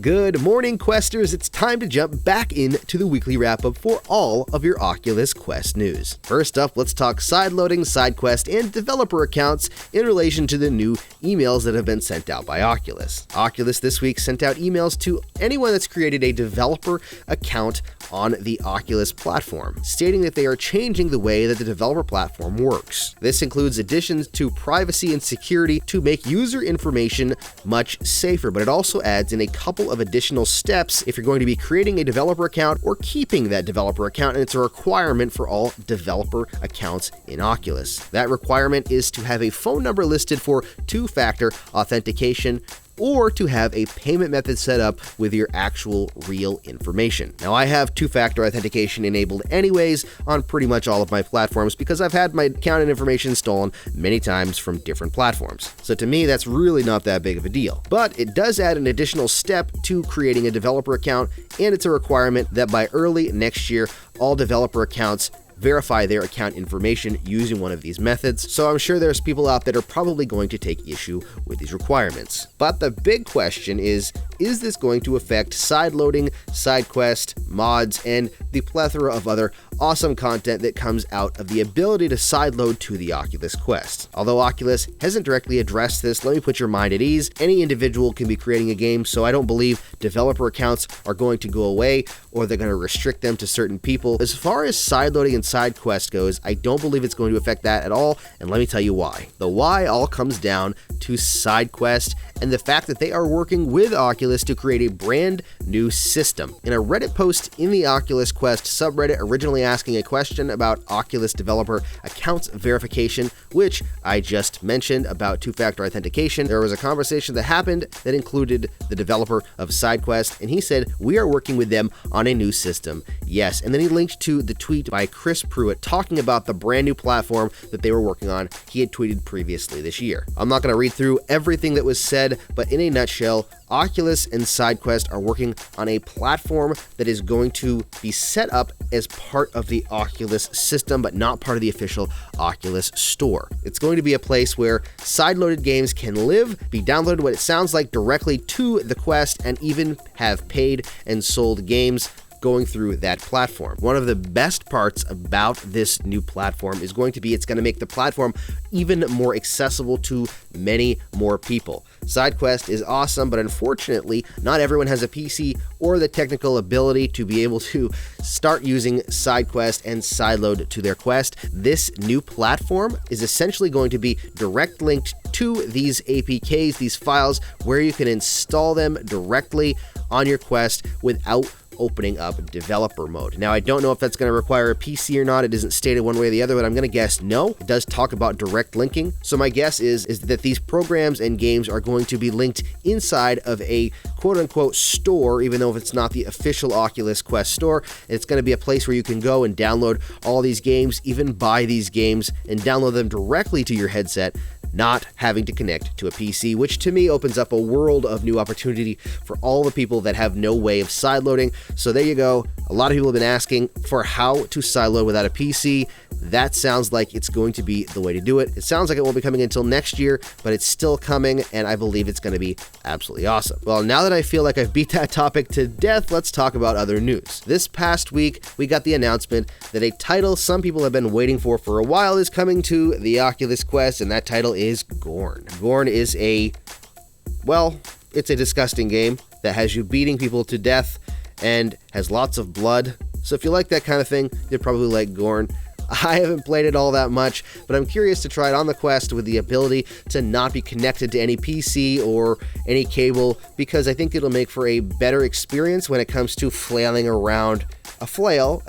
Good morning, Questers. It's time to jump back into the weekly wrap-up for all of your Oculus Quest news. First up, let's talk sideloading, Sidequest, and developer accounts in relation to the new emails that have been sent out by Oculus. Oculus this week sent out emails to anyone that's created a developer account on the Oculus platform, stating that they are changing the way that the developer platform works. This includes additions to privacy and security to make user information much safer, but it also adds in a couple of additional steps if you're going to be creating a developer account or keeping that developer account, and it's a requirement for all developer accounts in Oculus. That requirement is to have a phone number listed for two-factor authentication or to have a payment method set up with your actual real information. Now, I have two-factor authentication enabled anyways on pretty much all of my platforms because I've had my account and information stolen many times from different platforms. So to me, that's really not that big of a deal. But it does add an additional step to creating a developer account, and it's a requirement that by early next year, all developer accounts verify their account information using one of these methods, so I'm sure there's people out that are probably going to take issue with these requirements. But the big question is this going to affect sideloading, Sidequest, mods, and the plethora of other awesome content that comes out of the ability to sideload to the Oculus Quest? Although Oculus hasn't directly addressed this, let me put your mind at ease. Any individual can be creating a game, so I don't believe developer accounts are going to go away or they're going to restrict them to certain people. As far as sideloading and Sidequest goes, I don't believe it's going to affect that at all, and let me tell you why. The why all comes down to Sidequest and the fact that they are working with Oculus to create a brand new system. In a Reddit post in the Oculus Quest subreddit originally asking a question about Oculus developer accounts verification, which I just mentioned about two-factor authentication, there was a conversation that happened that included the developer of Sidequest, and he said, "We are working with them on a new system." Yes, and then he linked to the tweet by Chris Pruitt talking about the brand new platform that they were working on he had tweeted previously this year. I'm not going to read through everything that was said, but in a nutshell, Oculus and Sidequest are working on a platform that is going to be set up as part of the Oculus system, but not part of the official Oculus store. It's going to be a place where sideloaded games can live, be downloaded what it sounds like directly to the Quest, and even have paid and sold games going through that platform. One of the best parts about this new platform is going to be it's going to make the platform even more accessible to many more people. Sidequest is awesome, but unfortunately, not everyone has a PC or the technical ability to be able to start using Sidequest and sideload to their Quest. This new platform is essentially going to be direct linked to these APKs, these files, where you can install them directly on your Quest without opening up developer mode. Now, I don't know if that's going to require a PC or not. It isn't stated one way or the other, but I'm going to guess no. It does talk about direct linking. So my guess is that these programs and games are going to be linked inside of a quote-unquote store, even though if it's not the official Oculus Quest store. It's going to be a place where you can go and download all these games, even buy these games, and download them directly to your headset, not having to connect to a PC, which to me opens up a world of new opportunity for all the people that have no way of sideloading. So there you go. A lot of people have been asking for how to sideload without a PC. That sounds like it's going to be the way to do it. It sounds like it won't be coming until next year, but it's still coming, and I believe it's going to be absolutely awesome. Well, now that I feel like I've beat that topic to death, let's talk about other news. This past week, we got the announcement that a title some people have been waiting for a while is coming to the Oculus Quest, and that title is Gorn. Gorn is it's a disgusting game that has you beating people to death and has lots of blood. So if you like that kind of thing, you'll probably like Gorn. I haven't played it all that much, but I'm curious to try it on the Quest with the ability to not be connected to any PC or any cable, because I think it'll make for a better experience when it comes to flailing around a flail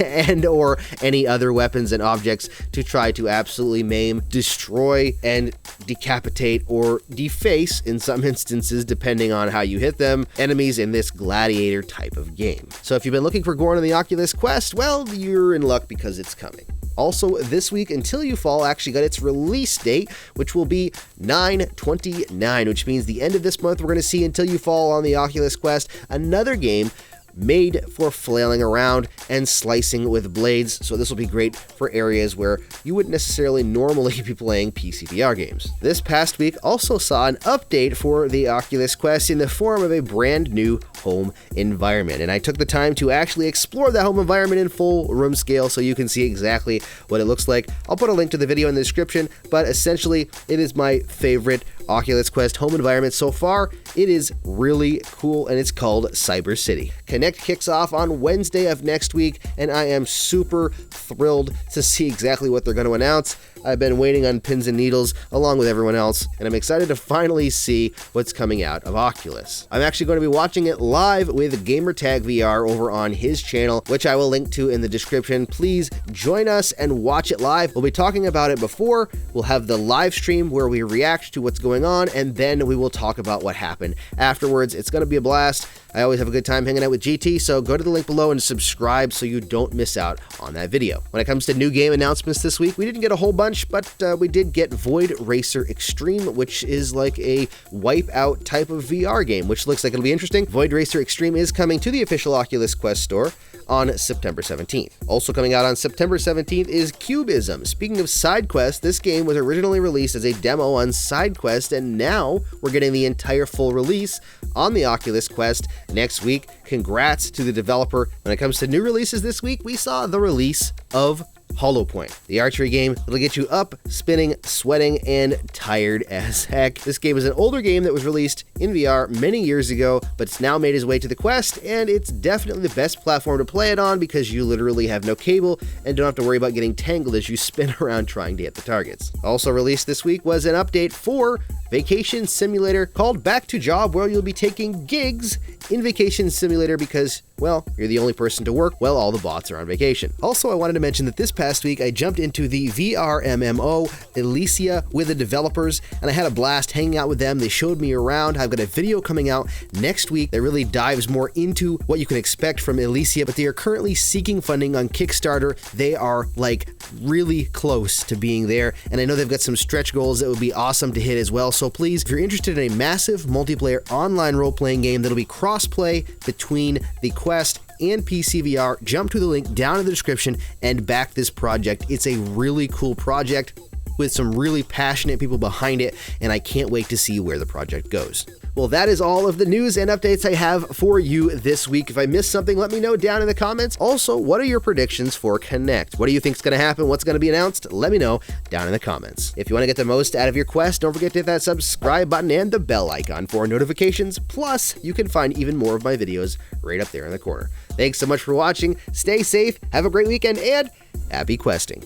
and or any other weapons and objects to try to absolutely maim, destroy, and decapitate or deface, in some instances, depending on how you hit them, enemies in this gladiator type of game. So if you've been looking for Gorn on the Oculus Quest, well, you're in luck because it's coming. Also, this week, Until You Fall actually got its release date, which will be 9/29, which means the end of this month we're going to see Until You Fall on the Oculus Quest, another game made for flailing around and slicing with blades, so this will be great for areas where you wouldn't necessarily normally be playing PC VR games. This past week also saw an update for the Oculus Quest in the form of a brand new home environment, and I took the time to actually explore that home environment in full room scale so you can see exactly what it looks like. I'll put a link to the video in the description, but essentially it is my favorite Oculus Quest home environment so far. It is really cool, and it's called Cyber City. Connect kicks off on Wednesday of next week, and I am super thrilled to see exactly what they're going to announce. I've been waiting on pins and needles along with everyone else, and I'm excited to finally see what's coming out of Oculus. I'm actually going to be watching it live with Gamertag VR over on his channel, which I will link to in the description. Please join us and watch it live. We'll be talking about it before. We'll have the live stream where we react to what's going on, and then we will talk about what happened afterwards. It's going to be a blast. I always have a good time hanging out with GT, so go to the link below and subscribe so you don't miss out on that video. When it comes to new game announcements this week, we didn't get a whole bunch, but we did get Void Racer Extreme, which is like a Wipeout type of VR game, which looks like it'll be interesting. Void Racer Extreme is coming to the official Oculus Quest store on September 17th. Also coming out on September 17th is Cubism. Speaking of Sidequest, this game was originally released as a demo on Sidequest, and now we're getting the entire full release on the Oculus Quest next week. Congrats to the developer. When it comes to new releases this week, we saw the release of Hollow Point, the archery game that'll get you up, spinning, sweating, and tired as heck. This game is an older game that was released in VR many years ago, but it's now made its way to the Quest, and it's definitely the best platform to play it on because you literally have no cable and don't have to worry about getting tangled as you spin around trying to hit the targets. Also released this week was an update for Vacation Simulator called Back to Job, where you'll be taking gigs in Vacation Simulator because, well, you're the only person to work while all the bots are on vacation. Also, I wanted to mention that this past week I jumped into the VR MMO Elysia with the developers, and I had a blast hanging out with them. They showed me around. I've got a video coming out next week that really dives more into what you can expect from Elysia, but they are currently seeking funding on Kickstarter. They are like really close to being there, and I know they've got some stretch goals that would be awesome to hit as well. So please, if you're interested in a massive multiplayer online role-playing game that'll be cross-play between the Quest and PC VR, jump to the link down in the description and back this project. It's a really cool project with some really passionate people behind it, and I can't wait to see where the project goes. Well, that is all of the news and updates I have for you this week. If I missed something, let me know down in the comments. Also, what are your predictions for Connect? What do you think is going to happen? What's going to be announced? Let me know down in the comments. If you want to get the most out of your Quest, don't forget to hit that subscribe button and the bell icon for notifications. Plus, you can find even more of my videos right up there in the corner. Thanks so much for watching. Stay safe, have a great weekend, and happy questing.